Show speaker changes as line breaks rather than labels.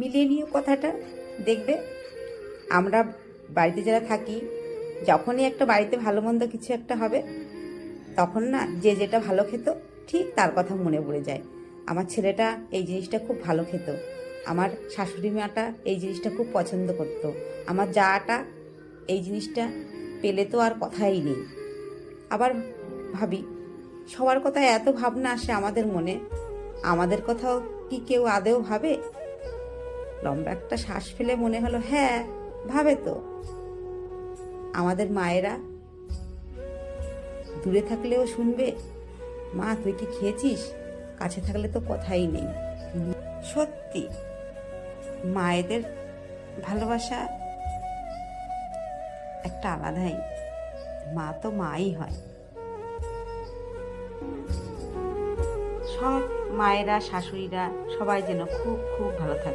মিলিয়ে নিও কথাটা, দেখবে আমরা বাড়িতে যারা থাকি, যখনই একটা বাড়িতে ভালো মন্দ কিছু একটা হবে, তখন না যে যেটা ভালো খেত ঠিক তার কথা মনে পড়ে যায়। আমার ছেলেটা এই জিনিসটা খুব ভালো খেত, আমার শাশুড়ি মাটা এই জিনিসটা খুব পছন্দ করত, আমার জাটা এই জিনিসটা পেলে তো আর কথাই নেই। আবার ভাবি সবার কথা, এত ভাবনা আসে আমাদের মনে, আমাদের কথাও কি কেউ আদেও ভাবে? লম্বা একটা শ্বাস ফেলে মনে হলো হ্যাঁ, ভাবে তো। আমাদের মায়েরা দূরে থাকলেও শুনবে, মা তুই কি খেয়েছিস, কাছে থাকলে তো কথাই নেই। সত্যি মায়েদের ভালোবাসা একটা আলাদাই, মা তো মাই হয়। সব মায়েরা শাশুড়িরা সবাই যেন খুব খুব ভালো থাকে।